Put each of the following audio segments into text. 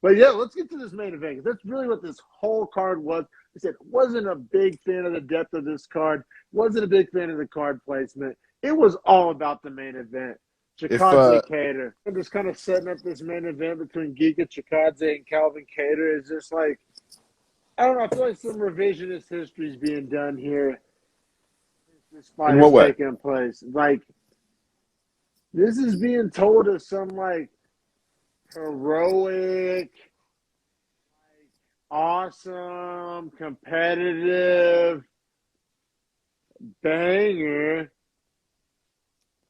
But yeah, let's get to this main event, 'cause that's really what this whole card was. I said, wasn't a big fan of the depth of this card. Wasn't a big fan of the card placement. It was all about the main event. If Chikadze Kattar. I'm just kind of setting up this main event between Giga Chikadze and Calvin Kattar. Is just like, I don't know. I feel like some revisionist history is being done here. This fight in is what way? taking place. Like, this is being told as some like heroic, awesome, competitive banger.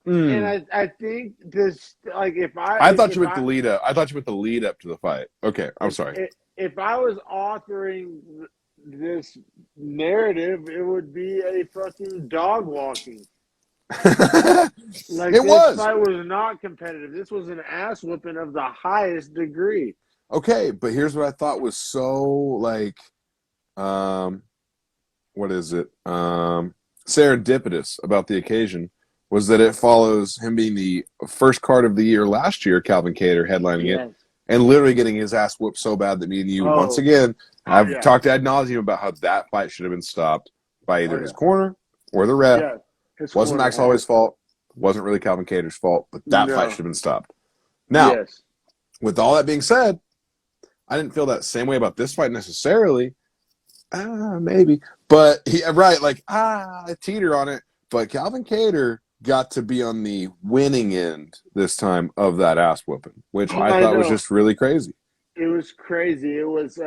And I think this, like, I thought you meant the lead up. I thought you meant the lead up to the fight. Okay, I'm sorry. if I was authoring this narrative, it would be a fucking dog walking. Like, It this was. fight was not competitive. This was an ass whooping of the highest degree. Okay, but here's what I thought was so like, what is it? Serendipitous about the occasion was that it follows him being the first card of the year last year, Calvin Kattar headlining it, and literally getting his ass whooped so bad that me and you, once again, I've talked ad nauseum about how that fight should have been stopped by either his corner or the ref. Yeah, Wasn't Max Holloway's fault. Wasn't really Calvin Kattar's fault, but that fight should have been stopped. Now, with all that being said, I didn't feel that same way about this fight necessarily. Maybe. But, I teeter on it. But Calvin Kattar got to be on the winning end this time of that ass whooping, which I thought was just really crazy. It was crazy. It was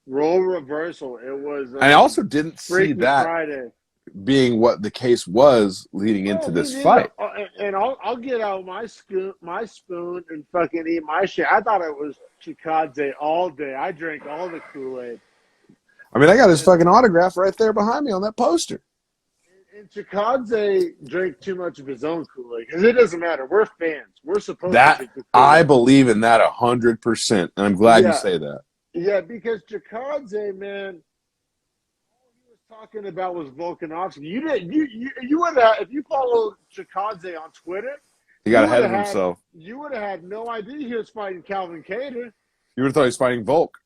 role reversal. It was. I also didn't see that Friday being what the case was leading into this fight. And I'll get out my spoon and fucking eat my shit. I thought it was Chikadze all day. I drank all the Kool-Aid. I mean, I got his fucking autograph right there behind me on that poster. And Chikadze drank too much of his own Kool-Aid, because it doesn't matter. We're fans. We're supposed to drink the Kool-Aid. I believe in that 100%, and I'm glad you say that. Yeah, because Chikadze, man, all he was talking about was Volkanovski. You would have, if you followed Chikadze on Twitter, he got ahead of himself. You would have had no idea he was fighting Calvin Kattar. You would have thought he was fighting Volk.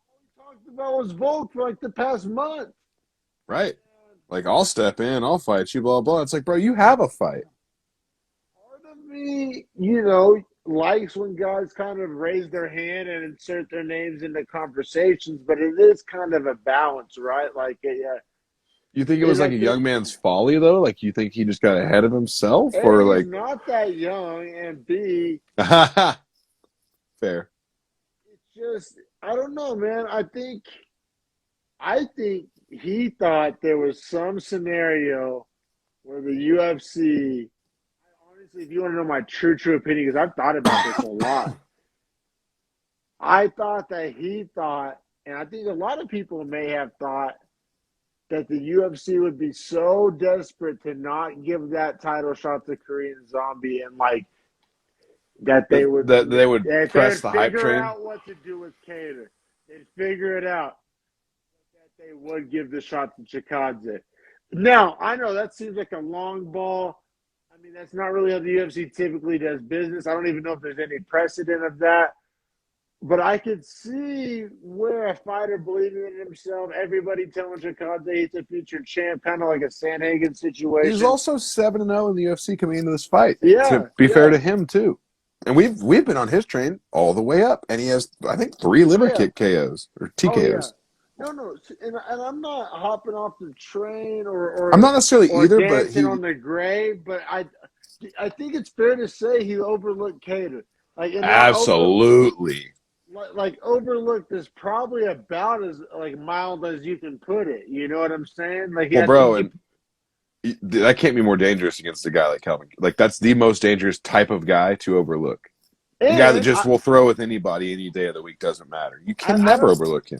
All he talked about was Volk for like the past month. Right. Like, I'll step in, I'll fight you, blah, blah. It's like, bro, you have a fight. Part of me, likes when guys kind of raise their hand and insert their names into conversations, but it is kind of a balance, right? Like, you think it was like a young man's folly, though? Like, you think he just got ahead of himself? Or he's not that young, and B. Fair. It's just, I don't know, man. I think he thought there was some scenario where the UFC, honestly, if you want to know my true opinion, because I've thought about this a lot, I thought that he thought, and I think a lot of people may have thought, that the UFC would be so desperate to not give that title shot to Korean Zombie, and like that they would press the hype train. Figure out what to do with Kattar. They'd figure it out. They would give the shot to Chikadze. Now, I know that seems like a long ball. I mean, that's not really how the UFC typically does business. I don't even know if there's any precedent of that. But I could see where a fighter believing in himself, everybody telling Chikadze he's a future champ, kind of like a Sanhagen situation. He's also 7-0 in the UFC coming into this fight. Yeah. To be fair to him, too. And we've been on his train all the way up. And he has, I think, 3 liver kick KOs or TKOs. No, and I'm not hopping off the train or I'm not necessarily either, but on the grave. But I think it's fair to say he overlooked Kattar. Absolutely. Overlooked is probably about as mild as you can put it. You know what I'm saying? That can't be more dangerous against a guy like Calvin. Like, that's the most dangerous type of guy to overlook. A guy that just will throw with anybody any day of the week, doesn't matter. You can never overlook him.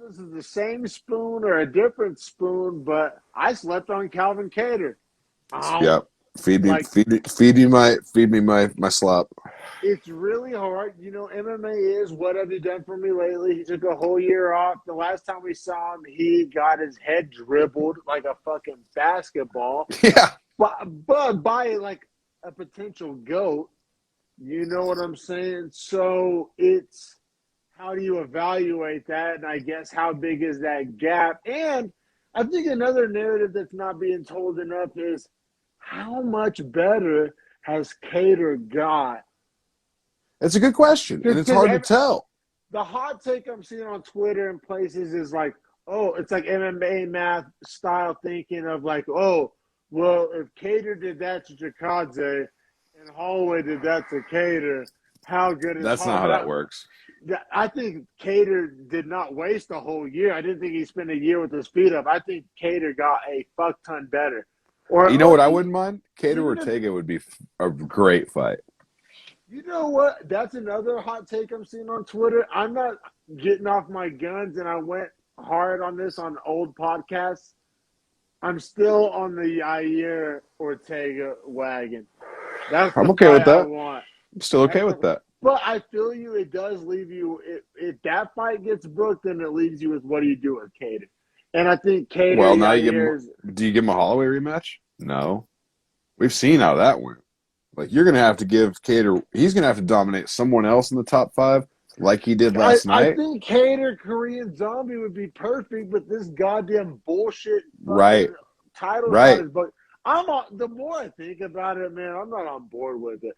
This is the same spoon or a different spoon, but I slept on Calvin Kattar. Yeah, feed me my slop. It's really hard. MMA is what have you done for me lately? He took a whole year off. The last time we saw him, he got his head dribbled like a fucking basketball. Yeah, but by like a potential GOAT. You know what I'm saying? So it's how do you evaluate that? And I guess how big is that gap? And I think another narrative that's not being told enough is how much better has Kattar got? It's a good question, and it's Because hard to tell. the hot take I'm seeing on Twitter and places is like, oh, it's like MMA math style thinking of like, oh, well, if Kattar did that to Chikadze and Holloway did that to Kattar, how good is That's not Holloway? how that works. I think Kattar did not waste a whole year. I didn't think he spent a year with his feet up. I think Kattar got a fuck ton better. You know what I wouldn't mind? Kattar even Ortega would be a great fight. You know what? That's another hot take I'm seeing on Twitter. I'm not getting off my guns, and I went hard on this on old podcasts. I'm still on the Yair Ortega wagon. That's the I'm okay fight with I that. want. I'm still okay with that. But I feel you. It does leave you. If that fight gets booked, then it leaves you with what do you do with Kattar? And I think Kattar Well, now do you give him a Holloway rematch? No. We've seen how that went. Like, you're going to have to give Kattar, he's going to have to dominate someone else in the top 5 like he did last night. I think Kattar Korean Zombie would be perfect, but this goddamn bullshit title shot is. But the more I think about it, man, I'm not on board with it.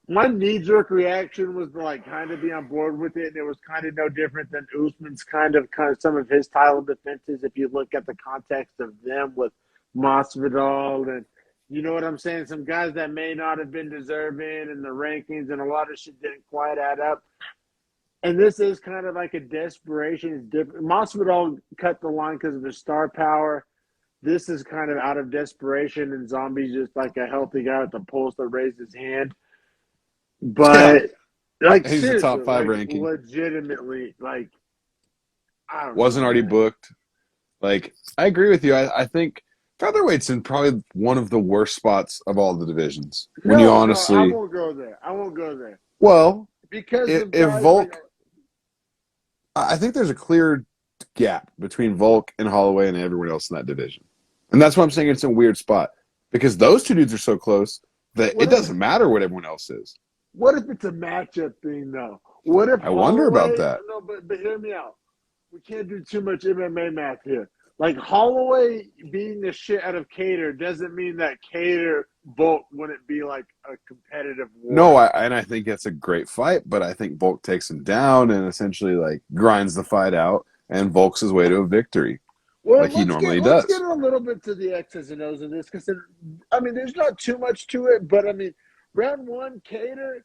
My knee-jerk reaction was to like kind of be on board with it, and it was kind of no different than Usman's kind of some of his title defenses. If you look at the context of them with Masvidal and you know what I'm saying, some guys that may not have been deserving in the rankings, and a lot of shit didn't quite add up. And this is kind of like a desperation. It's different. Masvidal cut the line because of his star power. This is kind of out of desperation, and Zombie's just like a healthy guy with the pulse that raised his hand. But like he's the top 5 ranking. Legitimately, like I don't wasn't know, already man. booked. Like, I agree with you. I think featherweight's in probably one of the worst spots of all the divisions. When you honestly, I won't go there. I won't go there. Well, because if Volk, I think there's a clear gap between Volk and Holloway and everyone else in that division, and that's why I'm saying it's a weird spot because those two dudes are so close that it doesn't matter what everyone else is. What if it's a matchup thing, though? What if I wonder about that. No, but hear me out. We can't do too much MMA math here. Like, Holloway beating the shit out of Kattar doesn't mean that Kattar Volk wouldn't be like a competitive war. No, I think it's a great fight, but I think Volk takes him down and essentially like grinds the fight out, and Volk's his way to a victory, like he normally does. Let's get a little bit to the X's and O's of this because, I mean, there's not too much to it, but I mean, round 1, Kattar,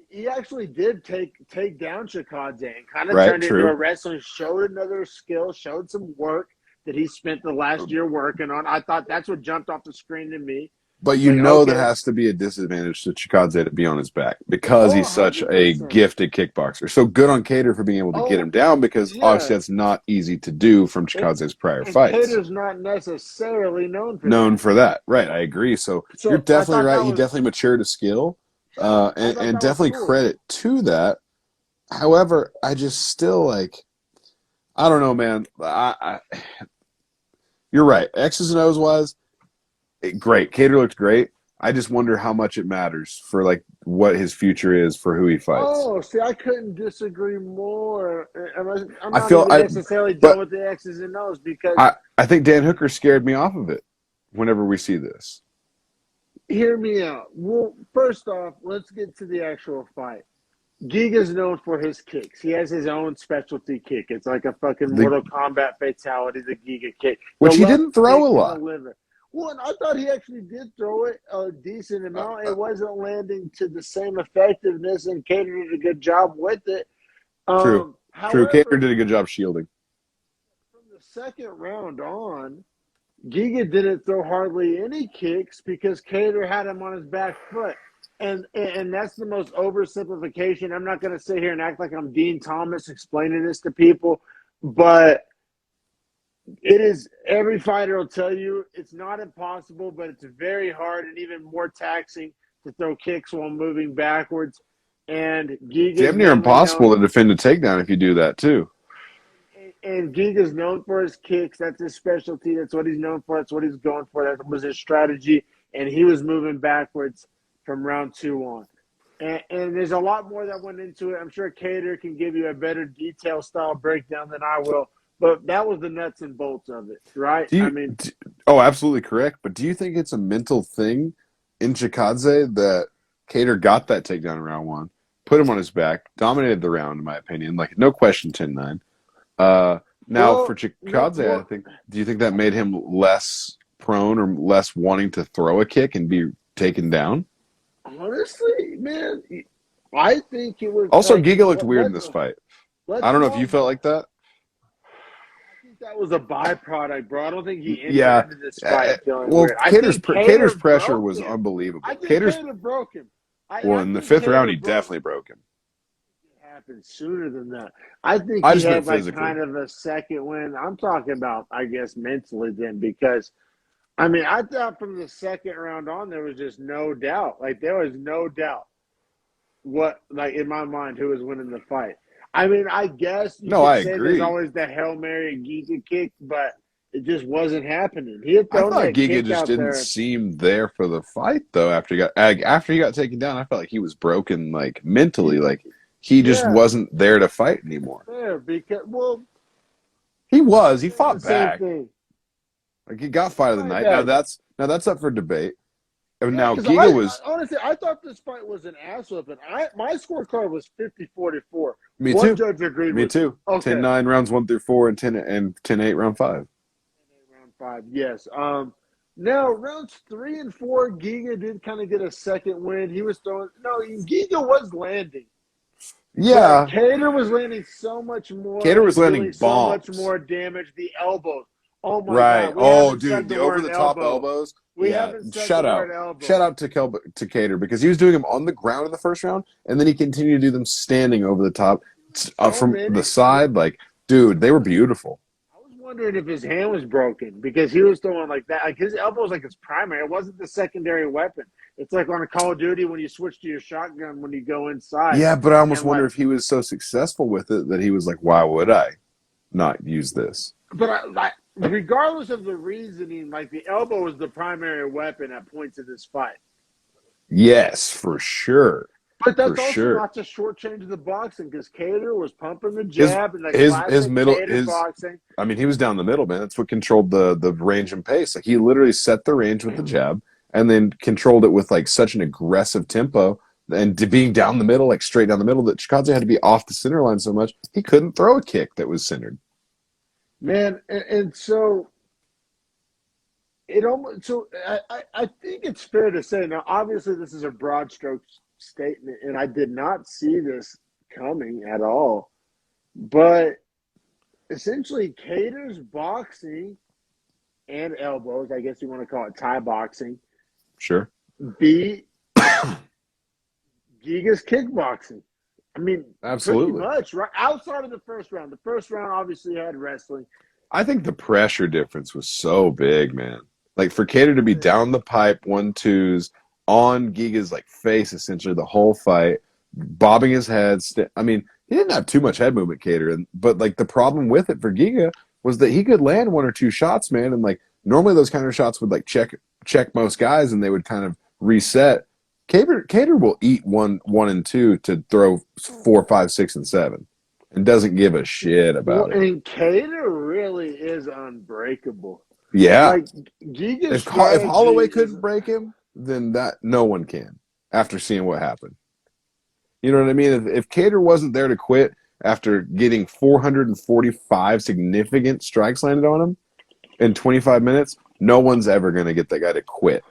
he actually did take down Chikadze and kind of turned into a wrestling, showed another skill, showed some work that he spent the last year working on. I thought that's what jumped off the screen to me. But you know that has to be a disadvantage to Chikadze to be on his back because he's such a gifted kickboxer. So good on Kattar for being able to get him down because obviously that's not easy to do from Chikadze's prior fights. Kattar's not necessarily known for that. Right, I agree. So you're definitely right. He definitely matured a skill and definitely credit to that. However, I just still like, I don't know, man. You're right. X's and O's wise, great. Kattar looked great. I just wonder how much it matters for like what his future is for who he fights. Oh, see, I couldn't disagree more. I'm not even necessarily done with the X's and O's because I think Dan Hooker scared me off of it whenever we see this. Hear me out. Well, first off, let's get to the actual fight. Giga's known for his kicks. He has his own specialty kick. It's like a fucking Mortal Kombat fatality, the Giga kick. Which he didn't throw a lot. Well, and I thought he actually did throw it a decent amount. It wasn't landing to the same effectiveness, and Kattar did a good job with it. True. Kattar did a good job shielding. From the second round on, Giga didn't throw hardly any kicks because Kattar had him on his back foot. And that's the most oversimplification. I'm not going to sit here and act like I'm Dean Thomas explaining this to people, but it is, every fighter will tell you it's not impossible, but it's very hard and even more taxing to throw kicks while moving backwards. And Giga's damn near impossible to defend a takedown if you do that too. And Giga's known for his kicks. That's his specialty. That's what he's known for. That's what he's going for. That was his strategy. And he was moving backwards from round 2 on. And there's a lot more that went into it. I'm sure Kattar can give you a better detail style breakdown than I will. But that was the nuts and bolts of it, right? Do I you? mean, Oh, absolutely correct. But do you think it's a mental thing in Chikadze that Kattar got that takedown in round one, put him on his back, dominated the round, in my opinion, like no question, 10-9. Now for well, no, Chikadze, I well, think. Do you think that made him less prone or less wanting to throw a kick and be taken down? honestly, man, I think it was Also, like Giga looked weird in this fight. I let's don't know if you not. felt like that. I think that was a byproduct, bbro. I don't think he entered Yeah. into this fight feeling Well, weird. I think Cater's Kattar pressure broke was him. I unbelievable. think Cater's Kattar broke him. well I in the think fifth round, he Kattar broke. definitely broke him. Happened sooner than that. I think I he just meant had like physically. kind of a second win. I'm talking about, I guess, mentally then because I mean, I thought from the second round on there was just no doubt. Like there was no doubt what like in my mind who was winning the fight. I mean, I guess you No, could I say there's agree. always the Hail Mary Giga kick, but it just wasn't happening. He had I thrown thought that Giga kick just out didn't there. seem there for the fight though. After he got taken down, I felt like he was broken, like mentally, He, like he just yeah, wasn't there to fight anymore. fair because well, He was. He saying the fought same back. thing. Like he got fight of the Right night. back. Now that's up for debate. And Yeah, now because Giga was honestly I thought this fight was an ass whipping. My scorecard was 50-44. me One too. judge agreed Me with me. too. Okay, 10-9 rounds 1 through 4 and 10-8 round 5. round five, yes. Now rounds 3 and 4, Giga did kind of get a second win. He was throwing. No, Giga was landing, but Yeah. Kattar was landing so much more Kattar was and landing doing so much bombs. more damage. The elbows. Oh my Right. God, we Oh, haven't dude, said the the over word the top elbow. elbows. We Yeah. haven't said the Shout word out. elbow. Shout out to Kattar because he was doing them on the ground in the first round, and then he continued to do them standing over the top So from the many. side. Like, dude, they were beautiful. I was wondering if his hand was broken because he was throwing like that. Like his elbow was like his primary. It wasn't the secondary weapon. It's like on a Call of Duty when you switch to your shotgun when you go inside. Yeah, but I almost And wonder like, if he was so successful with it that he was like, why would I not use this? but regardless of the reasoning, like the elbow was the primary weapon at points in this fight. Yes, for sure. But For that's also sure. not to shortchange the boxing because Kattar was pumping the His jab and the his classic middle Kattar his boxing. I mean, he was down the middle, man. That's what controlled the range and pace. Like he literally set the range with the jab and then controlled it with like such an aggressive tempo and being down the middle, like straight down the middle, that Chikadze had to be off the center line so much he couldn't throw a kick that was centered. Man, and so it almost so I think it's fair to say now obviously this is a broad strokes statement and I did not see this coming at all. But essentially Kattar's boxing and elbows, I guess you want to call it Thai boxing, Sure. beat Giga's kickboxing. I mean, pretty Absolutely. much, right? Outside of the first round. The first round obviously had wrestling. I think the pressure difference was so big, man. Like for Kattar to be down the pipe, 1-2s, on Giga's like face essentially the whole fight, bobbing his head. I mean, he didn't have too much head movement, Kattar, but like the problem with it for Giga was that he could land 1 or 2 shots, man, and like normally those kind of shots would like check most guys and they would kind of reset. Kattar will eat 1 and 2 to throw 4, 5, 6, and 7, and doesn't give a shit Well, about it. and Kattar really is unbreakable. Yeah. Like Giga's If strategy Holloway is couldn't break him, then that no one can. After seeing what happened, you know what I mean. If Kattar wasn't there to quit after getting 445 significant strikes landed on him in 25 minutes, no one's ever going to get that guy to quit.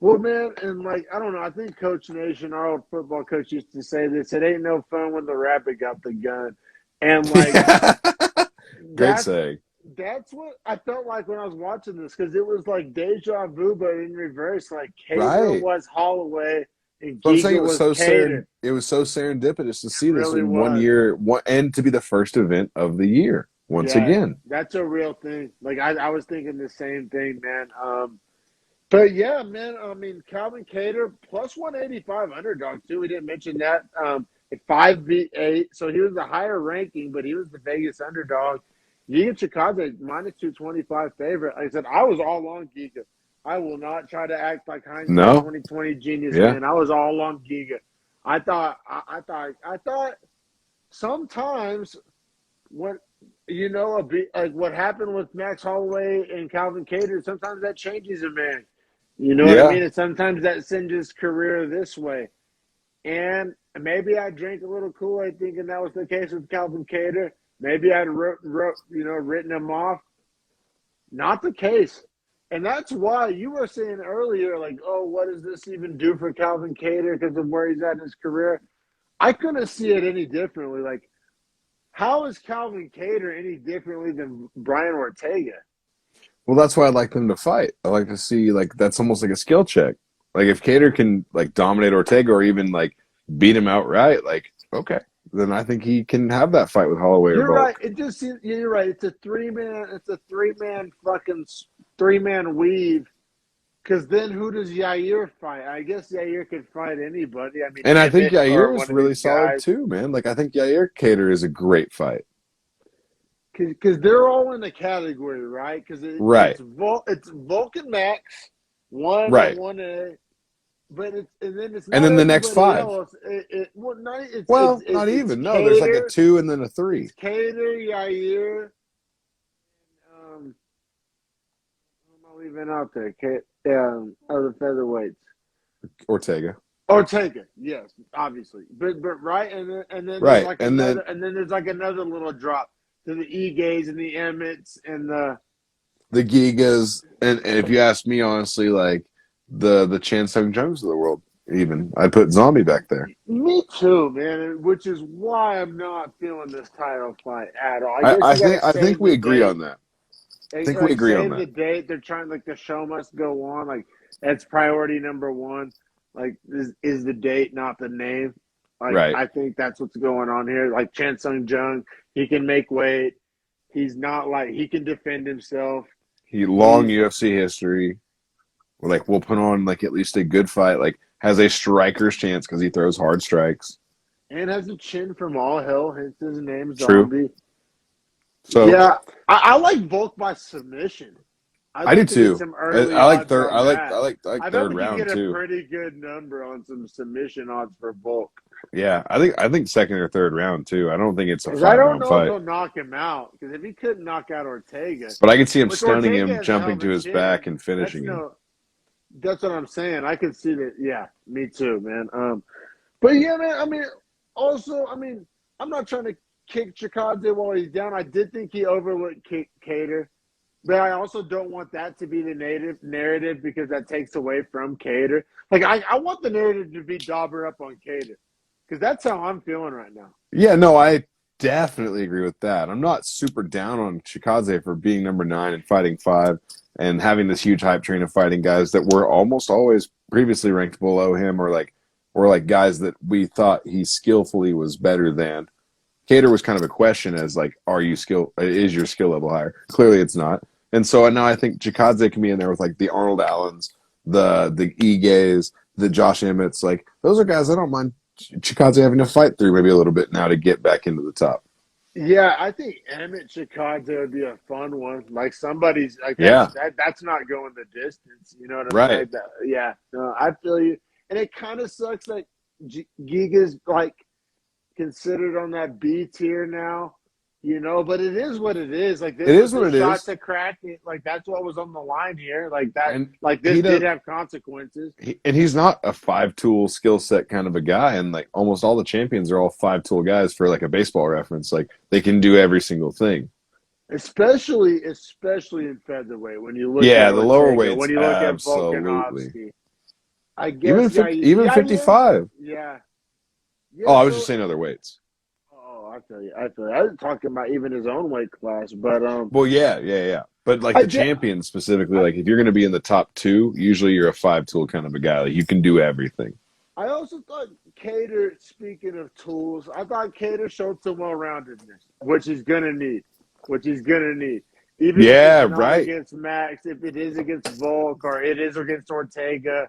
well, man, and like I don't know. I think Coach Nation, our old football coach, used to say this: "It ain't no fun when the rabbit got the gun," and like Great that's saying. that's what I felt like when I was watching this because it was like deja vu, but in reverse. Like Kattar Right. was Holloway and So I'm saying Giga was Kattar. it was so serendipitous to It see this really in one was. year, and to be the first event of the year once Yeah, again. that's a real thing. Like I was thinking the same thing, man. But yeah, man. I mean, Calvin Kattar plus 185 underdog too. We didn't mention that. At 5v8, so he was the higher ranking, but he was the Vegas underdog. Giga Chikadze minus 225 favorite. Like I said, I was all on Giga. I will not try to act like hindsight No, 2020 genius, yeah. man. I was all on Giga. I thought sometimes what like what happened with Max Holloway and Calvin Kattar, sometimes that changes a man. You know what I Yeah. mean? And sometimes that sends his career this way. And maybe I drank a little Kool-Aid thinking that was the case with Calvin Kattar. Maybe I'd written him off. Not the case. And that's why you were saying earlier, like, oh, what does this even do for Calvin Kattar because of where he's at in his career? I couldn't see it any differently. Like, how is Calvin Kattar any differently than Brian Ortega? Well, that's why I like them to fight. I like to see like that's almost like a skill check. Like if Cater can like dominate Ortega or even like beat him outright, like okay, then I think he can have that fight with Holloway or You're right. Volk. It just seems you're right. It's a three-man fucking three-man weave. Because then who does Yair fight? I guess Yair could fight anybody. I mean, And I think Emmett or Yair is one of really these solid guys. too, man. Like I think Yair Cater is a great fight. Because they're all in the category, right? Because Right, it's Vulcan Max, one and right. one A, but then it's And not then the next everybody five. else. Well, not Well, not it's even. No, there's like a Cater, two and then a it's three. Cater, Yair. Who am I leaving out there? Other featherweights. Ortega. Ortega, yes, obviously, but right, and then there's Right. like And then another little drop to the Egays and the Emmets and the Gigas, and if you ask me honestly, like the Chan Sung Jungs of the world, even I'd put Zombie back there. me too, man. Which is why I'm not feeling this title fight at all. I guess you got to I think save we the agree date. on that. I think we Like agree on save that. the date. They're trying like the show must go on. Like that's priority number one. Like this is the date, not the name. Like Right. I think that's what's going on here. Like Chan Sung Jung, he can make weight. He's not like he can defend himself. He long He's UFC history. Like we'll put on like at least a good fight. Like has a striker's chance because he throws hard strikes. and has a chin from all hell, hence his name True. Zombie. So Yeah, I like Volk by submission. I'd I do like to get too. some early I like odds third. on that. I like I bet third we could round get a too. pretty good number on some submission odds for Volk. Yeah, I think second or third round too. I don't think it's a Because I five don't round know if fight. he'll knock him out. Because if he couldn't knock out Ortega, But I could see him which stunning Ortega him, has a hell jumping of to a his chin, back and that's finishing him. no. That's what I'm saying. I could see that. Yeah, me too, man. But yeah, man. I mean, also, I mean, I'm not trying to kick Chikadze while he's down. I did think he overlooked Cater, but I also don't want that to be the narrative because that takes away from Cater. Like, I want the narrative to be dauber up on Cater because that's how I'm feeling right now. Yeah, no, I definitely agree with that. I'm not super down on Chikadze for being number 9 and fighting 5 and having this huge hype train of fighting guys that were almost always previously ranked below him or like guys that we thought he skillfully was better than. Cater was kind of a question as like, is your skill level higher? Clearly it's not. And so now I think Chikadze can be in there with like the Arnold Allens, the Igays, the Josh Emmets. Like those are guys I don't mind Chikadze having to fight through maybe a little bit now to get back into the top. Yeah, I think Emmett Chikadze would be a fun one. Like somebody's like Yeah, that's not going the distance. You know what I'm right. saying? Yeah, no, I feel you. And it kind of sucks that Giga's like considered on that B tier now. You know, but it is what it is. Like It this was is what his it shot is. to crack it. Like that's what was on the line here. Like that. And Like this he did does. have consequences. And he's not a 5-tool skill set kind of a guy. And like almost all the champions are all 5-tool guys for like a baseball reference. Like they can do every single thing. Especially in featherweight when you look at Yeah, the lower Ortega, weights, when you look at absolutely. Volkanovski. I guess Even Yair, 55. yeah, Oh, yeah. I was just So, saying other weights. oh, I feel you. I was talking about even his own weight class, but Well, yeah. But like I the did. champions specifically, like if you're going to be in the top 2, usually you're a 5-tool kind of a guy. Like you can do everything. I also thought Cater. Speaking of tools, I thought Cater showed some well-roundedness, which he's gonna need. Even if it's Yeah, not right. against Max, if it is against Volk or it is against Ortega,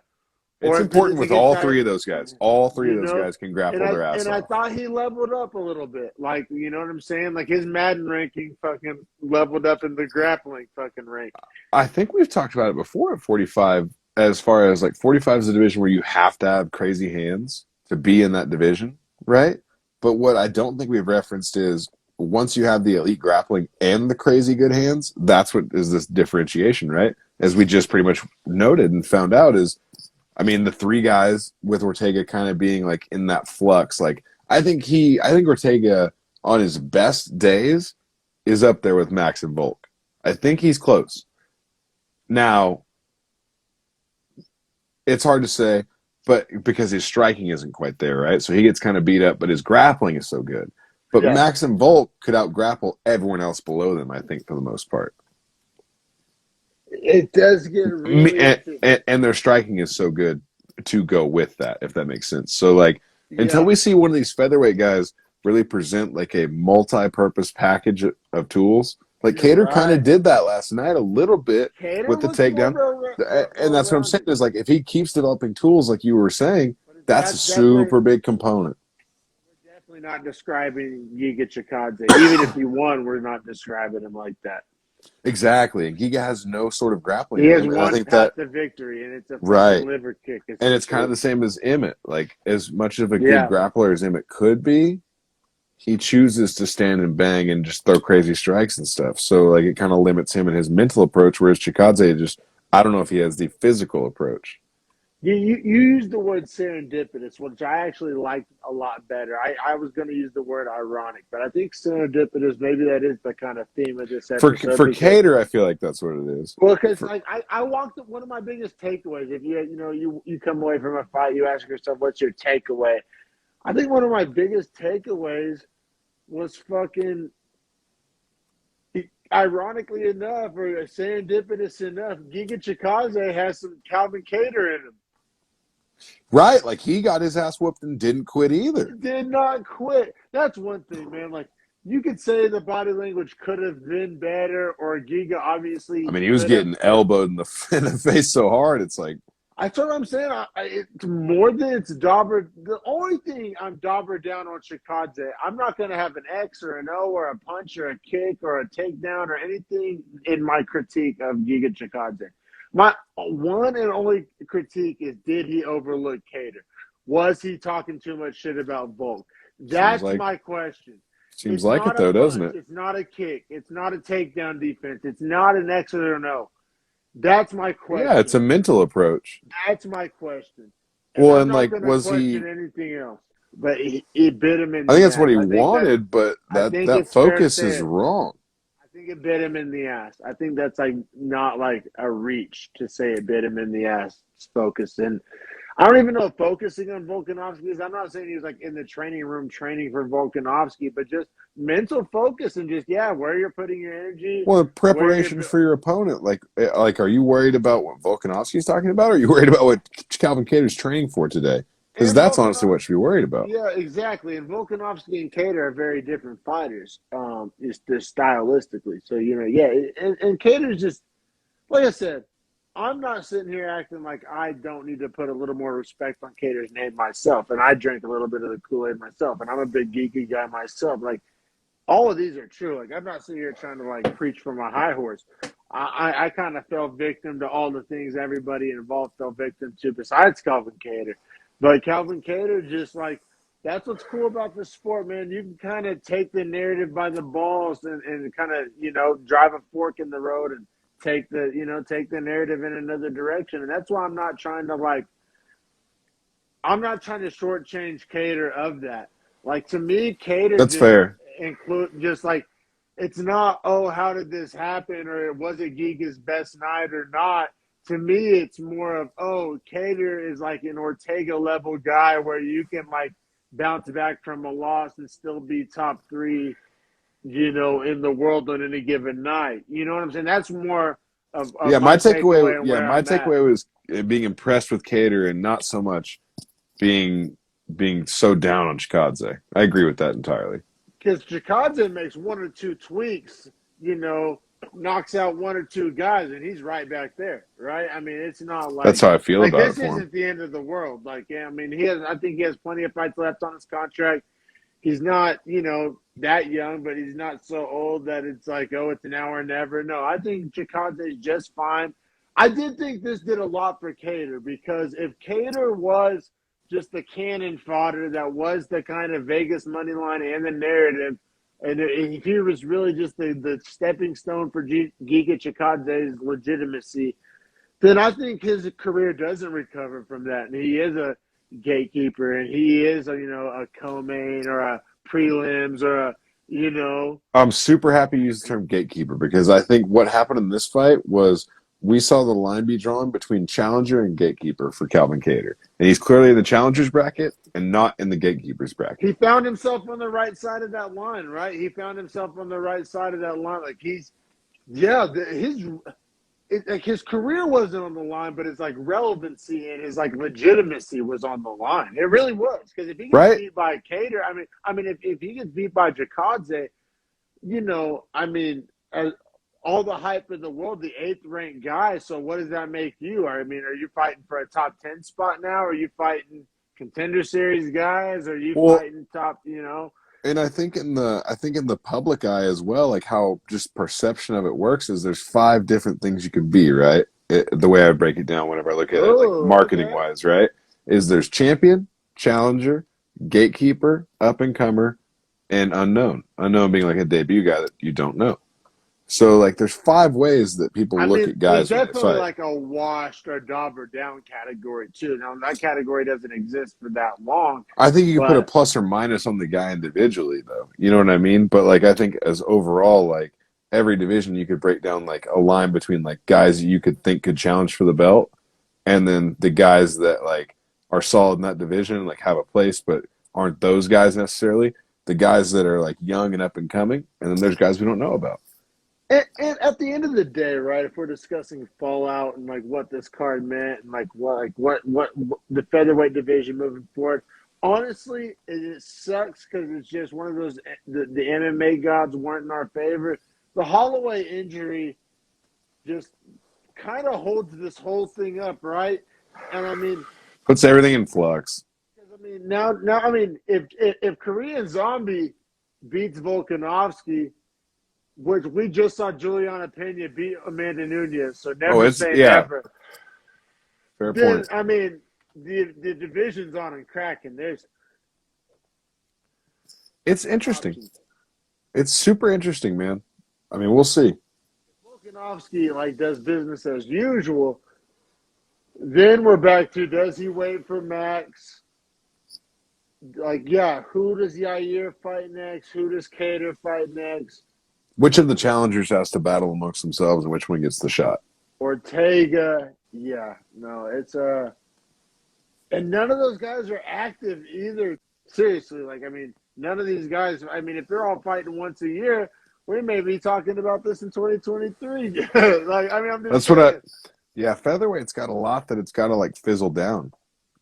It's or if it important is with against all that, 3 of those guys. All 3 you of those know. guys can grapple their ass And I off. thought he leveled up a little bit. Like, you know what I'm saying? Like his Madden ranking fucking leveled up in the grappling fucking rank. I think we've talked about it before at 45, as far as like 45 is a division where you have to have crazy hands to be in that division, right? But what I don't think we've referenced is once you have the elite grappling and the crazy good hands, that's what is this differentiation, right? As we just pretty much noted and found out is, I mean, the three guys with Ortega kind of being like in that flux. Like I think Ortega on his best days is up there with Max and Volk. I think he's close. Now, it's hard to say, but because his striking isn't quite there, right? So he gets kind of beat up, but his grappling is so good. But Yes. Max and Volk could out-grapple everyone else below them, I think, for the most part. It does get really and their striking is so good to go with that, if that makes sense. So, like, until yeah. we see one of these featherweight guys really present like a multi-purpose package of tools, like You're Kattar kind of right. did that last night a little bit Kattar with the looks more takedown. And that's what I'm saying is, like, if he keeps developing tools like you were saying, that's a super big component. We're definitely not describing Giga Chikadze. Even if he won, we're not describing him like that. Exactly. And Giga has no sort of grappling. He has And one I think path that to victory, and it's a right. liver kick. And it's kind of the same as Emmett. Like, as much of a Yeah. good grappler as Emmett could be, he chooses to stand and bang and just throw crazy strikes and stuff. So, like, it kind of limits him in his mental approach, whereas Chikadze just, I don't know if he has the physical approach. You used the word serendipitous, which I actually liked a lot better. I was going to use the word ironic, but I think serendipitous, maybe that is the kind of theme of this episode. For Kattar, I feel like that's what it is. Well, because like I walked one of my biggest takeaways. If you come away from a fight, you ask yourself, "What's your takeaway?" I think one of my biggest takeaways was fucking. Ironically enough, or serendipitous enough, Giga Chikadze has some Calvin Kattar in him. Right, like he got his ass whooped and didn't quit either. He did not quit. That's one thing, man. Like, you could say the body language could have been better, or Giga obviously. I mean, he was getting elbowed in the face so hard. It's like, that's what I'm saying. It's more than it's dauber. The only thing I'm dauber down on Chikadze, I'm not going to have an X or an O or a punch or a kick or a takedown or anything in my critique of Giga Chikadze. My one and only critique is, did he overlook Kattar? Was he talking too much shit about Volk? That's my question. Seems like it, though, doesn't it? It's not a kick. It's not a takedown defense. It's not an X or an O. That's my question. Yeah, it's a mental approach. That's my question. Well, and like, was he anything else? But he bit him in the ass. I think that's what he wanted, but that focus is wrong. I think it bit him in the ass. I think that's like not like a reach to say it bit him in the ass. Focus. And I don't even know if focusing on Volkanovski is. I'm not saying he was like in the training room training for Volkanovski, but just mental focus and just where you're putting your energy. Well, preparation for your opponent. Like, are you worried about what Volkanovski's talking about, or are you worried about what Calvin Kattar's training for today? Because that's honestly what you should be worried about. Yeah, exactly. And Volkanovski and Kattar are very different fighters, just stylistically. So and Kattar's just, like I said, I'm not sitting here acting like I don't need to put a little more respect on Kattar's name myself. And I drank a little bit of the Kool-Aid myself, and I'm a big geeky guy myself. Like, all of these are true. Like, I'm not sitting here trying to like preach from a high horse. I kind of fell victim to all the things everybody involved fell victim to besides Calvin Kattar. But Calvin Kattar, just like, that's what's cool about this sport, man. You can kind of take the narrative by the balls and kind of, drive a fork in the road and take the narrative in another direction. And that's why I'm not trying to shortchange Kattar of that. Like, to me, Kattar, that's fair. Include just like, it's not, oh, how did this happen, or was it Giga's best night or not? To me, it's more of, oh, Kattar is like an Ortega level guy where you can like bounce back from a loss and still be top 3, in the world on any given night. You know what I'm saying? That's more of my takeaway. My takeaway was being impressed with Kattar and not so much being so down on Chikadze. I agree with that entirely. Because Chikadze makes 1 or 2 tweaks, knocks out 1 or 2 guys, and he's right back there, right? I mean, it's not like that's how I feel about it. This isn't the end of the world. Like, I mean, I think he has plenty of fights left on his contract. He's not, that young, but he's not so old that it's like, oh, it's now or never. No, I think Chikadze is just fine. I did think this did a lot for Kattar, because if Kattar was just the cannon fodder that was the kind of Vegas money line and the narrative. And if he was really just the stepping stone for Giga Chikadze's legitimacy, then I think his career doesn't recover from that. And he is a gatekeeper, and he is a co-main or a prelims or I'm super happy you used the term gatekeeper because I think what happened in this fight was we saw the line be drawn between challenger and gatekeeper for Calvin Kattar. And he's clearly in the challenger's bracket and not in the gatekeeper's bracket. He found himself on the right side of that line, right? He found himself on the right side of that line. Like his career wasn't on the line, but his relevancy and his legitimacy was on the line. It really was, because if he gets beat by Kattar, if he gets beat by Chikadze, all the hype in the world, the 8th ranked guy. So what does that make you? Are you fighting for a top 10 spot now? Are you fighting contender series guys? Are you fighting top? And I think in the public eye as well, like how just perception of it works is there's 5 different things you could be, right? The way I break it down whenever I look at it, marketing wise, right? Is there's champion, challenger, gatekeeper, up and comer, and unknown. Unknown being like a debut guy that you don't know. So there's 5 ways that people look at guys. There's definitely a washed or dauber down category too. Now that category doesn't exist for that long. I think you could put a plus or minus on the guy individually, though. You know what I mean? But I think as overall, every division, you could break down a line between guys you could think could challenge for the belt, and then the guys that are solid in that division, have a place, but aren't those guys necessarily. The guys that are young and up and coming, and then there's guys we don't know about. And at the end of the day, right, if we're discussing fallout and what this card meant and what the featherweight division moving forward, honestly, it sucks because it's just one of those the MMA gods weren't in our favor. The Holloway injury just kind of holds this whole thing up, right? And puts everything in flux. Now, if Korean Zombie beats Volkanovski, which we just saw Juliana Pena beat Amanda Nunes, so never say never. Fair point. The division's on and cracking. It's interesting. It's super interesting, man. We'll see. Volkanovski does business as usual. Then we're back to, does he wait for Max? Who does Yair fight next? Who does Kattar fight next? Which of the challengers has to battle amongst themselves, and which one gets the shot? Ortega, it's and none of those guys are active either. Seriously, none of these guys. If they're all fighting once a year, we may be talking about this in 2023. I'm just saying. Featherweight's got a lot that it's got to fizzle down,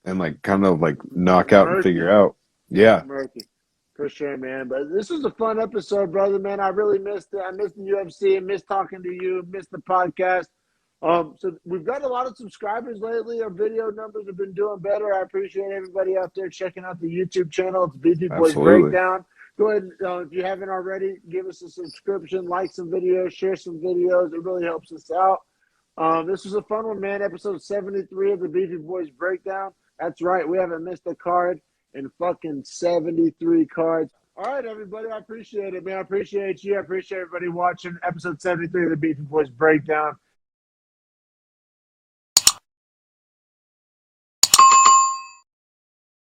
and knock out and figure out. Yeah. Murky. For sure, man. But this was a fun episode, brother, man. I really missed it. I missed the UFC. I missed talking to you. Missed the podcast. So we've got a lot of subscribers lately. Our video numbers have been doing better. I appreciate everybody out there checking out the YouTube channel. It's Beefy Boys Breakdown. Go ahead, if you haven't already, give us a subscription, like some videos, share some videos. It really helps us out. This was a fun one, man. Episode 73 of the Beefy Boys Breakdown. That's right. We haven't missed a card in fucking 73 cards. All right, everybody. I appreciate it, man. I appreciate you. I appreciate everybody watching episode 73 of the Beefy Boys Breakdown.